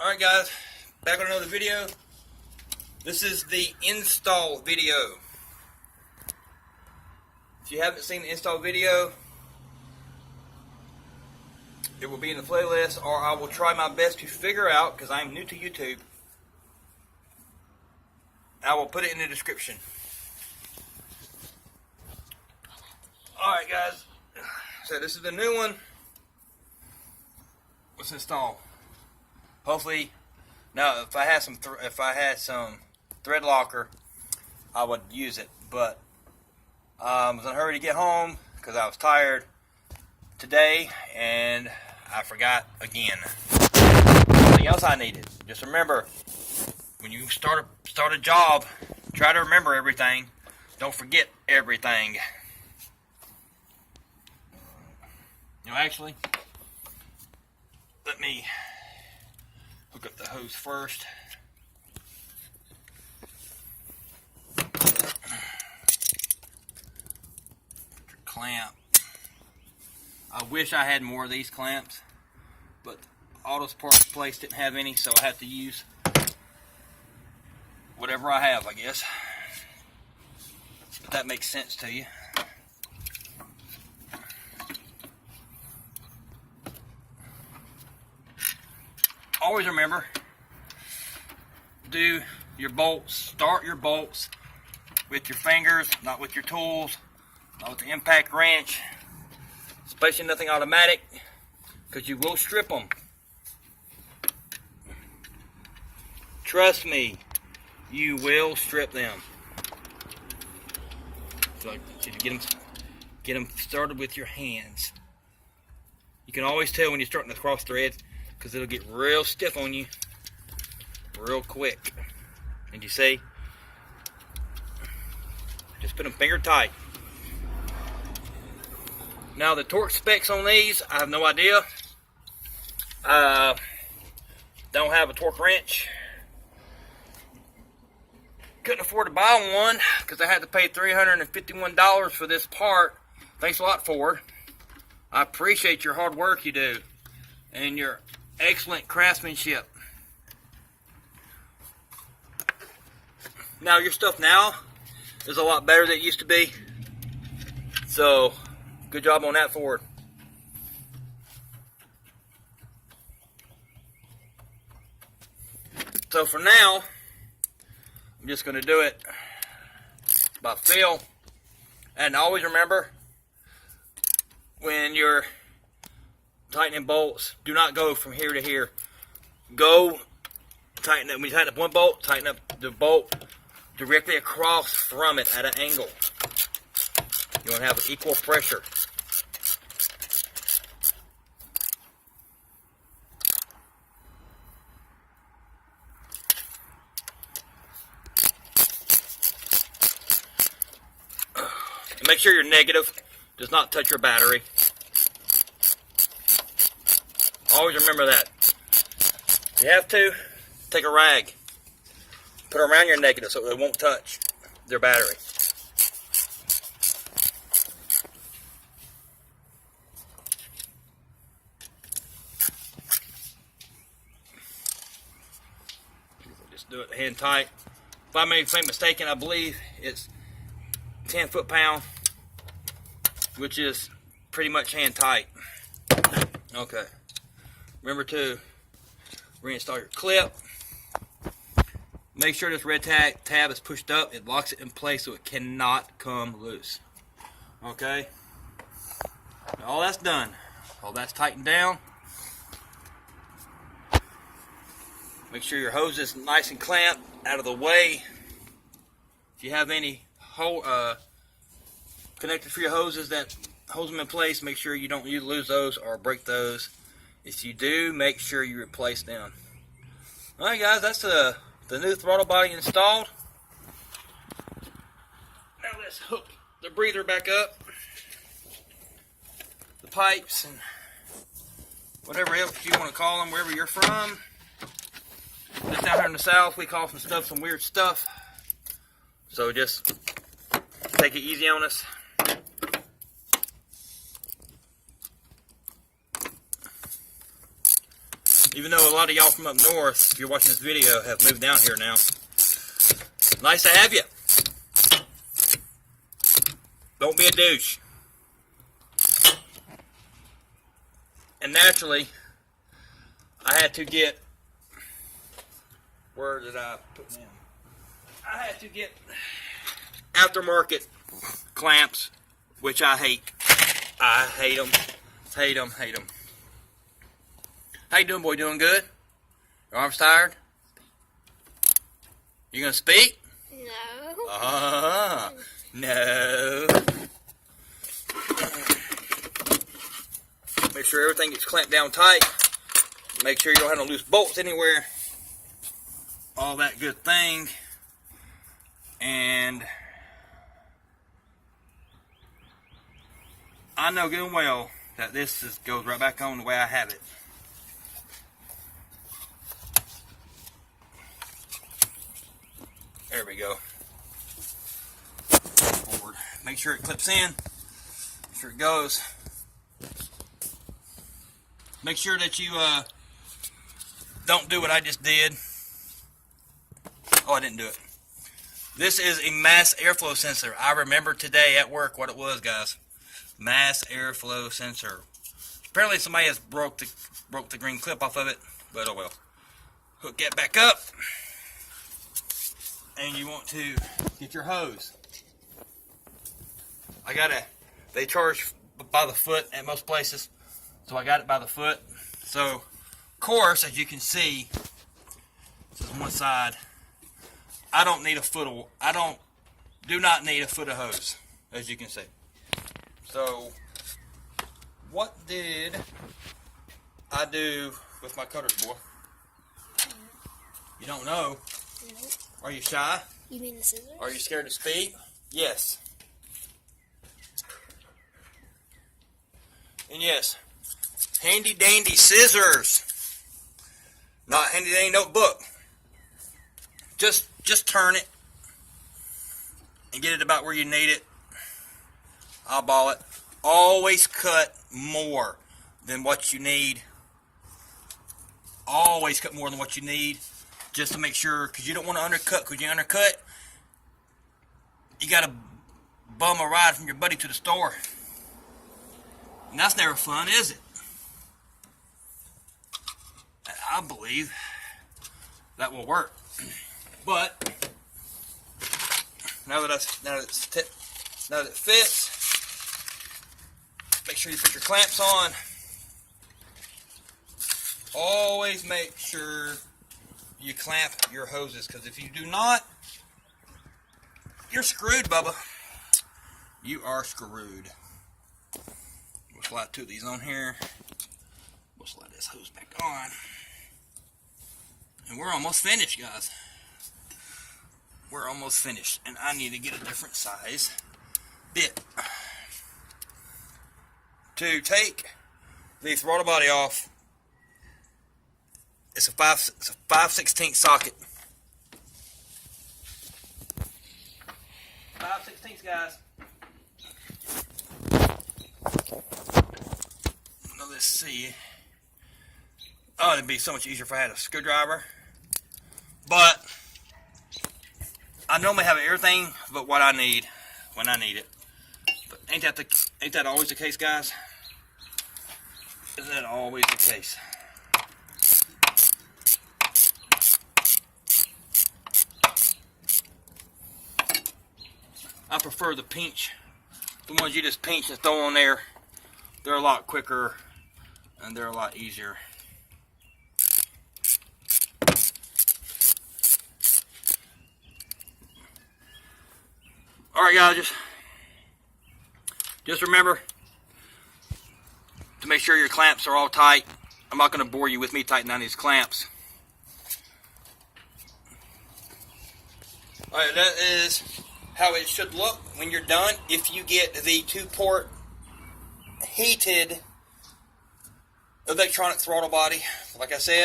Alright guys, back on another video. This is the install video. If you haven't seen the install video, it will be in the playlist, or I will try my best to figure out, because I'm new to YouTube. I will put it in the description. Alright guys, so this is the new one. Let's install. Hopefully, now if I had some thread locker, I would use it. But I was in a hurry to get home because I was tired today, and I forgot again. Something else I needed. Just remember, when you start a job, try to remember everything. Don't forget everything. You know, actually, let me hook up the hose first. Clamp. I wish I had more of these clamps, but auto parts place didn't have any, so I have to use whatever I have, I guess. If that makes sense to you. Always remember, do your bolts, start your bolts with your fingers, not with your tools, not with the impact wrench, especially nothing automatic, because you will strip them. Trust me, you will strip them. So you get them started with your hands. You can always tell when you're starting to cross threads, because it'll get real stiff on you real quick. And you see, just put them finger tight. Now the torque specs on these, I have no idea. Don't have a torque wrench. Couldn't afford to buy one because I had to pay $351 for this part. Thanks a lot, Ford. I appreciate your hard work you do and your excellent craftsmanship. Now your stuff now is a lot better than it used to be. So good job on that, Ford. So for now, I'm just going to do it by feel. And always remember, when you're tightening bolts, do not go from here to here. Go tighten up. When you tighten up one bolt, tighten up the bolt directly across from it at an angle. You want to have equal pressure. And make sure your negative does not touch your battery. Always remember that. If you have to, take a rag, put it around your negative so it won't touch their battery. Just do it hand tight. If I made a mistake, I believe it's 10 foot-pound, which is pretty much hand tight. Okay. Remember to reinstall your clip. Make sure this red tab is pushed up. It locks it in place so it cannot come loose. Okay? Now all that's done. All that's tightened down. Make sure your hose is nice and clamped out of the way. If you have any connected for your hoses that hold them in place, make sure you don't lose those or break those. If you do, make sure you replace them. Alright guys, that's the new throttle body installed. Now let's hook the breather back up. The pipes and whatever else you want to call them, wherever you're from. Just down here in the South, we call some weird stuff. So just take it easy on us. Even though a lot of y'all from up north, if you're watching this video, have moved down here now. Nice to have you. Don't be a douche. And naturally, I had to get, where did I put them? I had to get aftermarket clamps, which I hate. I hate them. Hate them. Hate them. How you doing, boy? Doing good? Your arms tired? You gonna speak? No. No. Make sure everything gets clamped down tight. Make sure you don't have no loose bolts anywhere. All that good thing. And I know good and well that this goes right back on the way I have it. There we go. Forward. Make sure it clips in. Make sure it goes. Make sure that you don't do what I just did. Oh, I didn't do it. This is a mass airflow sensor. I remember today at work what it was, guys. Mass airflow sensor. Apparently somebody has broke the green clip off of it, but oh well. Hook that back up. And you want to get your hose. They charge by the foot at most places. So I got it by the foot. So, of course, as you can see, this is one side. I don't need a foot of, do not need a foot of hose, as you can see. So, what did I do with my cutters, boy? You don't know? No. Are you shy? You mean the scissors? Are you scared to speak? Yes. And yes, handy dandy scissors. Not handy dandy notebook. Just turn it and get it about where you need it. Eyeball it. Always cut more than what you need. Always cut more than what you need. Just to make sure, because you don't want to undercut. Because you undercut, you got to bum a ride from your buddy to the store. And that's never fun, is it? I believe that will work. But now that it fits, make sure you put your clamps on. Always make sure you clamp your hoses, because if you do not, you're screwed, Bubba. You are screwed. We'll slide two of these on here. We'll slide this hose back on. And we're almost finished, guys. We're almost finished. And I need to get a different size bit. To take the throttle body off, it's a 5/16 socket. 5/16, guys. Now let's see. Oh, it'd be so much easier if I had a screwdriver. But I normally have everything but what I need when I need it. But ain't that always the case, guys? Isn't that always the case? I prefer the pinch. The ones you just pinch and throw on there. They're a lot quicker and they're a lot easier. Alright, guys, just remember to make sure your clamps are all tight. I'm not going to bore you with me tightening down these clamps. Alright, that is how it should look when you're done. If you get the 2-port heated electronic throttle body, like I said,